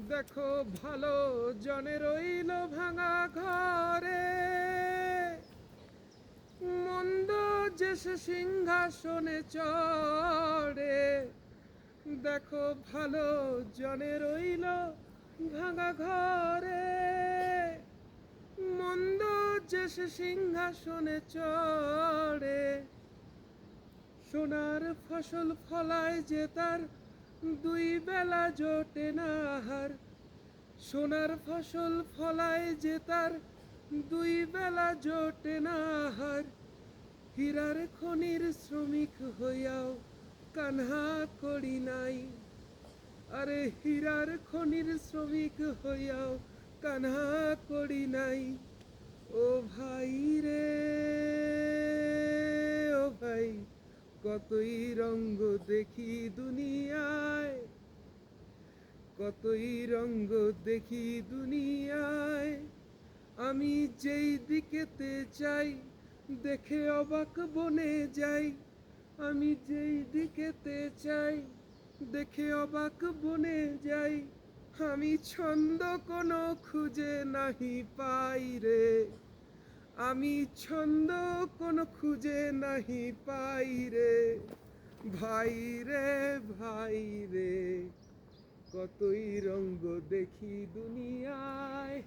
দেখো ভালো জনে রইল ভাঙা ঘরে, মন্দ যে সে সিংহাসনে চড়ে। দেখো ভালো জনে রইল ভাঙা ঘরে, মন্দ যে সে সিংহাসনে চড়ে। সোনার ফসল ফলায় যে তার দুই বেলা জোটে না আহার, সোনার ফসল ফলায় যে তার দুই বেলা জোটে না আহার। হীরার খনির শ্রমিক হইয়াও কান্হা করি নাই, আরে হীরার খনির শ্রমিক হইয়াও কান্হা করি নাই। ও ভাই রে ও ভাই, কতই রঙ্গ দেখি দুনিয়ায়, কতই রঙ্গ দেখি দুনিয়ায়। আমি যেই দিকেতে চাই দেখে অবাক বনে যাই, আমি যেই দিকেতে চাই দেখে অবাক বনে যাই। আমি ছন্দ কোনো খুঁজে নাহি পাই রে, আমি ছন্দ কোনো খুঁজে নাহি পাই রে। ভাই রে ভাই রে, কতই রঙ্গ দেখি দুনিয়ায়,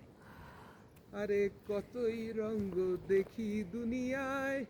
আরে কতই রঙ্গ দেখি দুনিয়ায়।